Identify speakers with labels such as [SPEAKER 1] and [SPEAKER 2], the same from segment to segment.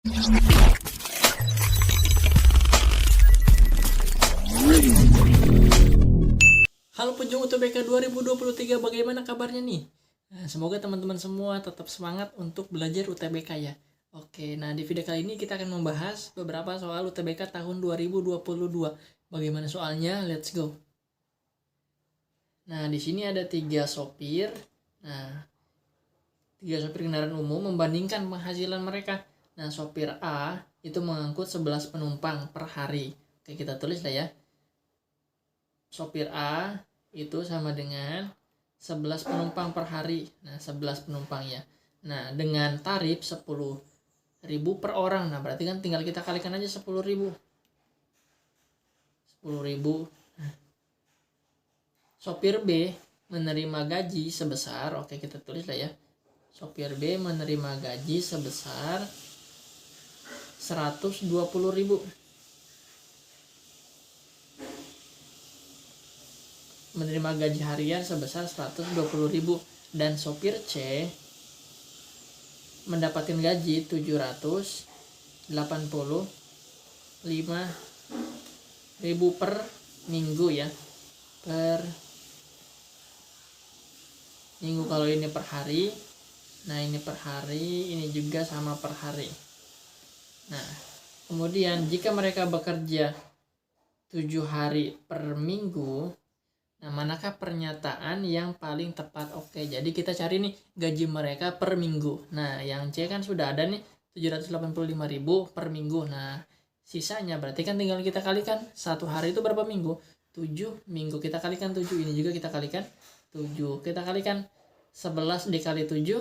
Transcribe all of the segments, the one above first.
[SPEAKER 1] Halo penjung UTBK 2023, bagaimana kabarnya nih? Nah, semoga teman-teman semua tetap semangat untuk belajar UTBK ya. Oke, nah di video kali ini kita akan membahas beberapa soal UTBK tahun 2022. Bagaimana soalnya? Let's go. Nah, di sini ada 3 sopir. Nah, 3 sopir kendaraan umum membandingkan penghasilan mereka. Nah, sopir A itu mengangkut 11 penumpang per hari. Oke, kita tulis lah ya. Sopir A itu sama dengan 11 penumpang per hari. Nah, 11 penumpang ya. Nah, dengan tarif 10.000 per orang. Nah, berarti kan tinggal kita kalikan aja 10.000. 10.000. Sopir B menerima gaji sebesar, oke kita tulis lah ya. Sopir B menerima gaji sebesar 120.000. Menerima gaji harian sebesar 120.000. Dan sopir C mendapatkan gaji 785.000 per minggu ya. Per minggu, kalau ini per hari. Nah, ini per hari, ini juga sama per hari. Nah, kemudian jika mereka bekerja 7 hari per minggu, nah manakah pernyataan yang paling tepat? Oke, jadi kita cari nih gaji mereka per minggu. Nah, yang C kan sudah ada nih 785.000 per minggu. Nah, sisanya berarti kan tinggal kita kalikan. Satu hari itu berapa minggu? 7 minggu. Kita kalikan 7. Ini juga kita kalikan 7. Kita kalikan 11 dikali 7,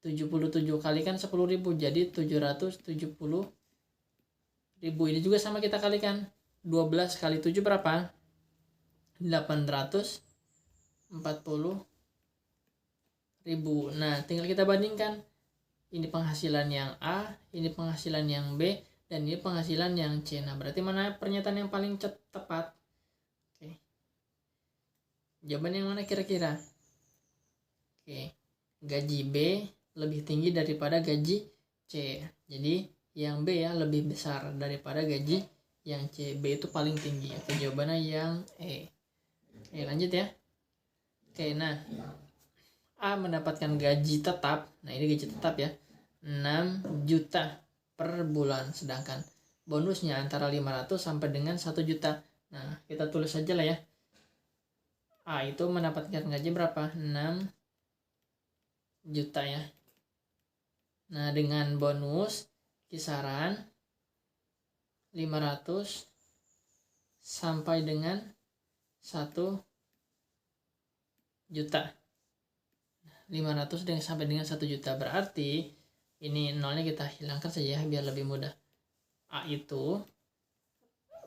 [SPEAKER 1] 77 kalikan 10.000, jadi 770.000. Ini juga sama kita kalikan. 12 kali 7 berapa? 840.000. Nah, tinggal kita bandingkan. Ini penghasilan yang A, ini penghasilan yang B, dan ini penghasilan yang C. Nah, berarti mana pernyataan yang paling tepat? Oke. Jawaban yang mana kira-kira? Oke. Gaji B lebih tinggi daripada gaji C. Jadi, yang B ya lebih besar daripada gaji yang C. B itu paling tinggi. Oke, jawabannya yang E. Oke, lanjut ya. Oke, nah A mendapatkan gaji tetap. Nah, ini gaji tetap ya, 6 juta per bulan. Sedangkan bonusnya antara 500 sampai dengan 1 juta. Nah, kita tulis saja lah ya. A itu mendapatkan gaji berapa? 6 juta ya. Nah, dengan bonus kisaran 500 sampai dengan 1 juta. 500 sampai dengan 1 juta. Berarti ini nolnya kita hilangkan saja biar lebih mudah. A itu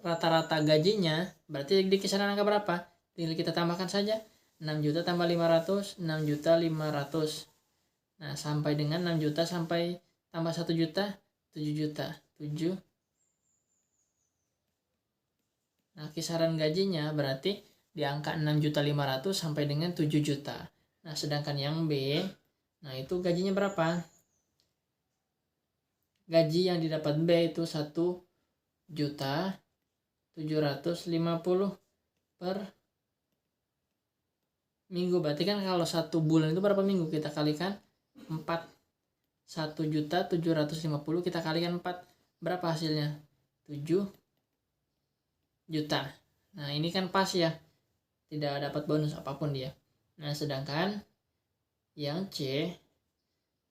[SPEAKER 1] rata-rata gajinya berarti di kisaran angka berapa? Tinggal kita tambahkan saja. 6 juta tambah 500, 6 juta 500. Nah, sampai dengan 6 juta sampai tambah 1 juta, 7 juta. 7. Nah, kisaran gajinya berarti di angka 6.500.000 sampai dengan 7 juta. Nah, sedangkan yang B, nah itu gajinya berapa? Gaji yang didapat B itu 1.750.000 per minggu. Berarti kan kalau 1 bulan itu berapa minggu? Kita kalikan 4. 1.750.000 kita kalikan 4. Berapa hasilnya? 7 juta. Nah, ini kan pas ya. Tidak dapat bonus apapun dia. Nah, sedangkan yang C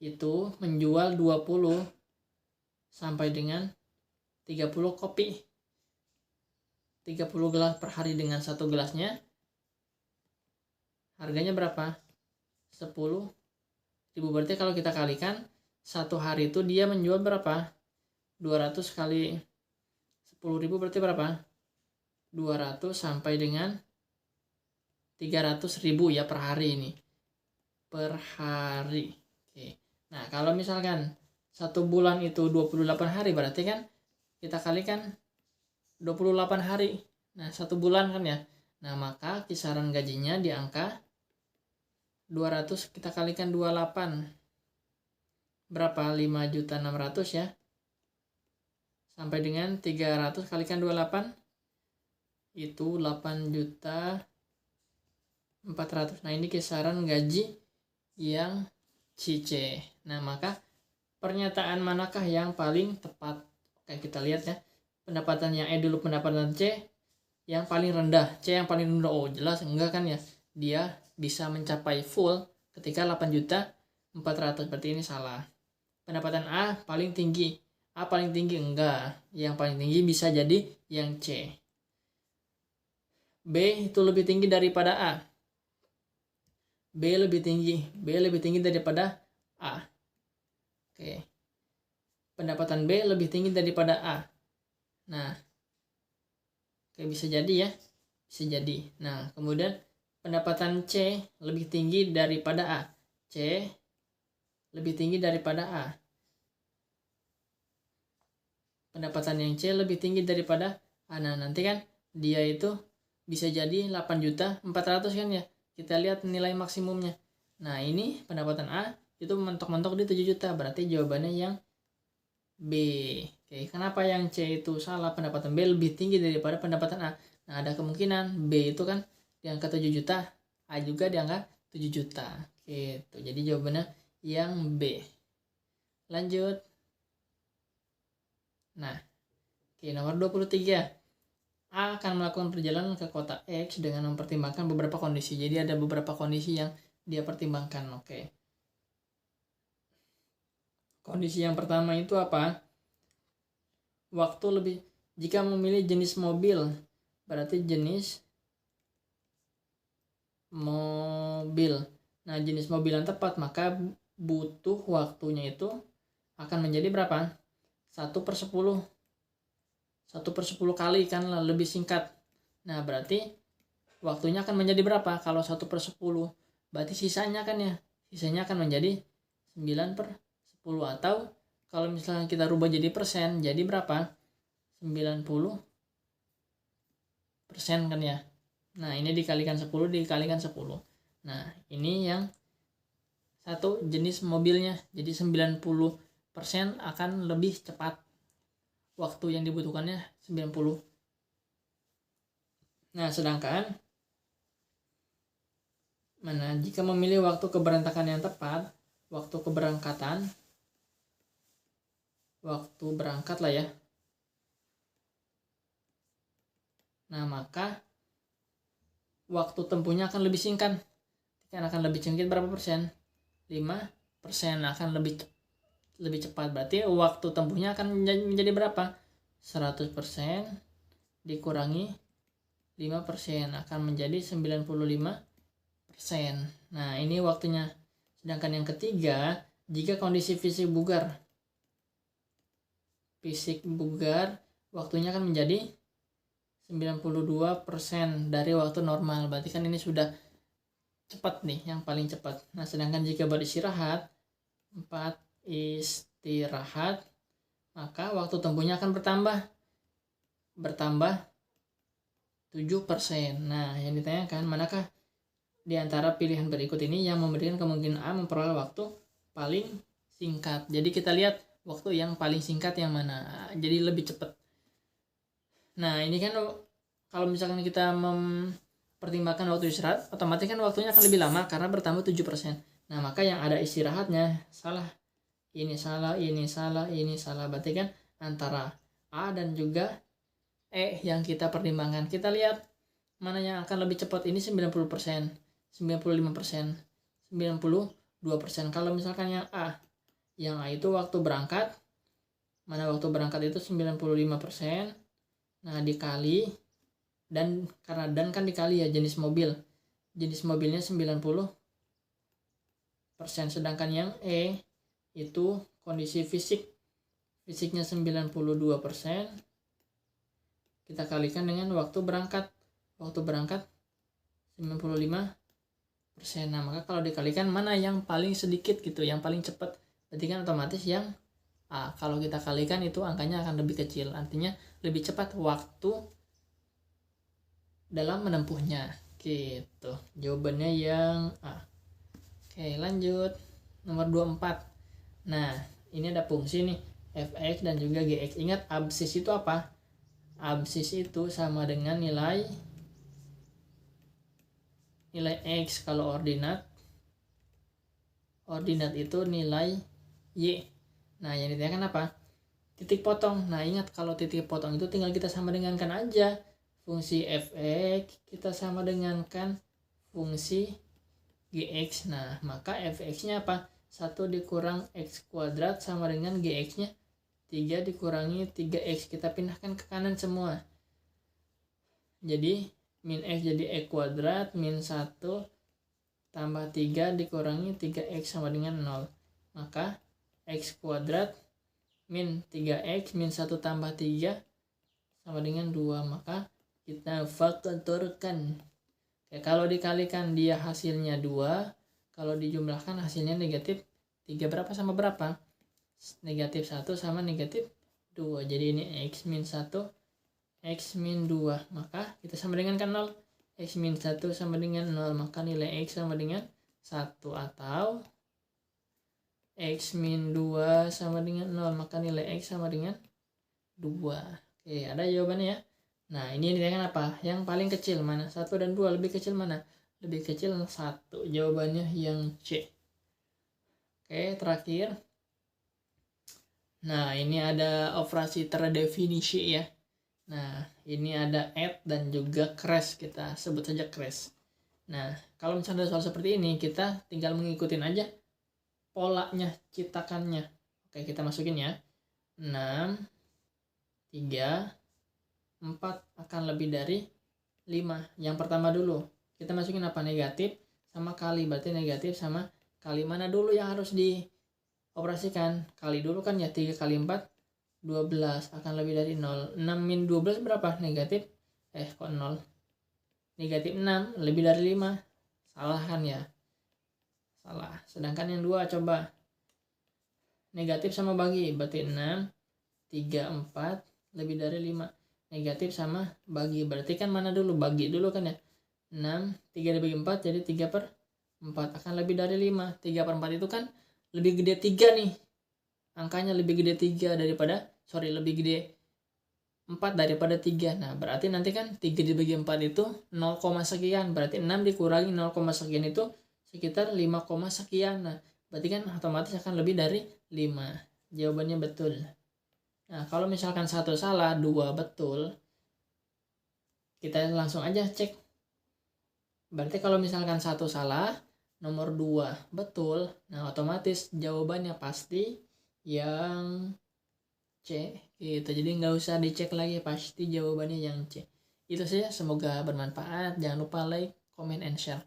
[SPEAKER 1] itu menjual 20 sampai dengan 30 kopi. 30 gelas per hari dengan 1 gelasnya. Harganya berapa? 10.000. Berarti kalau kita kalikan 1 hari itu dia menjual berapa? 200 kali 10.000 berarti berapa? 200 sampai dengan 300.000 ya per hari ini. Per hari. Oke. Nah, kalau misalkan 1 bulan itu 28 hari, berarti kan kita kalikan 28 hari. Nah, 1 bulan kan ya. Nah, maka kisaran gajinya di angka 200 kita kalikan 28. Berapa? 5.600.000 ya. sampai dengan 300 kalikan 28 itu 8.400.000. Nah, ini kisaran gaji yang C. Nah, maka pernyataan manakah yang paling tepat? Oke, kita lihat ya. Pendapatan yang E dulu, pendapatan C yang paling rendah. C yang paling rendah. Oh, jelas enggak kan ya? Dia bisa mencapai full ketika 8.400.000. Berarti ini salah. Pendapatan A paling tinggi. A paling tinggi enggak. Yang paling tinggi bisa jadi yang C. B itu lebih tinggi daripada A. B lebih tinggi daripada A. Oke. Pendapatan B lebih tinggi daripada A. Nah, oke, bisa jadi ya. Bisa jadi. Nah, kemudian pendapatan C lebih tinggi daripada A. C lebih tinggi daripada A. Pendapatan yang C lebih tinggi daripada A. Nah, nanti kan dia itu bisa jadi 8.400.000 kan ya. Kita lihat nilai maksimumnya. Nah, ini pendapatan A itu mentok-mentok di 7 juta. Berarti jawabannya yang B. Oke, kenapa yang C itu salah? Pendapatan B lebih tinggi daripada pendapatan A. Nah, ada kemungkinan B itu kan di angka 7 juta, A juga di angka 7 juta. Gitu. Jadi jawabannya yang B. Lanjut. Nah, oke, nomor 23. A akan melakukan perjalanan ke kota X dengan mempertimbangkan beberapa kondisi. Jadi ada beberapa kondisi yang dia pertimbangkan. Oke. Kondisi yang pertama itu apa? Waktu lebih, jika memilih jenis mobil, berarti jenis mobil. Nah, jenis mobil yang tepat, maka butuh waktunya itu akan menjadi berapa? 1/10. 1/10 kali kan lebih singkat. Nah, berarti waktunya akan menjadi berapa? Kalau 1/10, berarti sisanya kan ya, sisanya akan menjadi 9/10. Atau kalau misalnya kita rubah jadi persen, jadi berapa? 90% kan ya. Nah, ini dikalikan 10, dikalikan 10. Nah, ini yang satu jenis mobilnya. Jadi 90% akan lebih cepat. Waktu yang dibutuhkannya 90. Nah, sedangkan jika memilih waktu keberangkatan yang tepat, waktu keberangkatan, waktu berangkat lah ya. Nah, maka waktu tempuhnya akan lebih singkat. Kan akan lebih singkat berapa persen? 5% akan lebih cepat. Berarti waktu tempuhnya akan menjadi berapa? 100% dikurangi 5% akan menjadi 95%. Nah, ini waktunya. Sedangkan yang ketiga, jika kondisi fisik bugar, waktunya akan menjadi 92% dari waktu normal. Berarti kan ini sudah cepat nih, yang paling cepat. Nah, sedangkan jika beristirahat, 4 istirahat, maka waktu tempuhnya akan bertambah 7%. Nah, yang ditanyakan, manakah di antara pilihan berikut ini yang memberikan kemungkinan A memperoleh waktu paling singkat? Jadi kita lihat waktu yang paling singkat yang mana. Jadi lebih cepat. Nah, ini kan kalau misalkan kita mempertimbangkan waktu istirahat, otomatis kan waktunya akan lebih lama karena bertambah 7%. Nah, maka yang ada istirahatnya salah. Ini salah. Berarti kan antara A dan juga E yang kita pertimbangkan. Kita lihat mana yang akan lebih cepat. Ini 90%, 95%, 92%. Kalau misalkan yang A itu waktu berangkat, mana waktu berangkat itu 95%. Nah, dikali dan karena dan kan dikali ya jenis mobilnya 90%. Sedangkan yang E itu kondisi fisiknya 92%, kita kalikan dengan waktu berangkat 95%. Nah, maka kalau dikalikan mana yang paling sedikit gitu, yang paling cepat, berarti kan otomatis yang A. Kalau kita kalikan itu angkanya akan lebih kecil, artinya lebih cepat waktu dalam menempuhnya. Gitu. Jawabannya yang A. Oke, lanjut. Nomor 24. Nah, ini ada fungsi nih, fx dan juga gx. Ingat absis itu apa? Absis itu sama dengan nilai x. Kalau ordinat itu nilai y. Nah yang ditanyakan apa? Titik potong. Nah ingat kalau titik potong itu tinggal kita sama dengankan aja fungsi fx kita sama dengankan fungsi gx. Nah maka fx nya apa? 1 dikurang x kuadrat sama dengan gx nya 3 dikurangi 3x. Kita pindahkan ke kanan semua, jadi min x jadi x kuadrat min 1 tambah 3 dikurangi 3x sama dengan 0. Maka x kuadrat min 3x min 1 tambah 3 sama dengan 2. Maka kita faktorkan. Kalau dikalikan dia hasilnya 2, kalau dijumlahkan hasilnya negatif 3. Berapa sama berapa? Negatif 1 sama negatif 2. Jadi ini x min 1, x min 2. Maka kita sama dengan kan 0. X min 1 sama dengan 0. Maka nilai x sama dengan 1. Atau x min 2 sama dengan 0. Maka nilai x sama dengan 2. Oke, ada jawabannya ya. Nah, ini yang ditanyakan apa? Yang paling kecil mana? 1 dan 2. Lebih kecil mana? Lebih kecil 1. Jawabannya yang C. Oke, terakhir. Nah, ini ada operasi terdefinisi ya. Nah, ini ada add dan juga crash. Kita sebut saja crash. Nah, kalau misalnya ada soal seperti ini, kita tinggal mengikutin aja polanya, citakannya. Oke, kita masukin ya. 6, 3, 4 akan lebih dari 5. Yang pertama dulu, kita masukin apa? Negatif sama kali. Berarti negatif sama kali. Mana dulu yang harus dioperasikan? Kali dulu kan ya. 3 kali 4, 12 akan lebih dari 0. 6 min 12 berapa? Negatif. Kok 0? Negatif 6 lebih dari 5. Salah kan ya? Salah. Sedangkan yang 2 coba. Negatif sama bagi. Berarti 6, 3, 4 lebih dari 5. Negatif sama bagi. Berarti kan mana dulu? Bagi dulu kan ya. 6, 3 dibagi 4 jadi 3 per 4 akan lebih dari 5. 3 per 4 itu kan lebih gede 3 nih. Angkanya lebih gede 3 daripada, lebih gede 4 daripada 3. Nah berarti nanti kan 3 dibagi 4 itu 0, sekian. Berarti 6 dikurangi 0, sekian itu sekitar 5, sekian. Nah berarti kan otomatis akan lebih dari 5. Jawabannya betul. Nah kalau misalkan 1 salah 2 betul, kita langsung aja cek. Berarti kalau misalkan 1 salah, nomor 2 betul, nah otomatis jawabannya pasti yang C gitu. Jadi nggak usah dicek lagi, pasti jawabannya yang C. Itu saja, semoga bermanfaat. Jangan lupa like, comment, and share.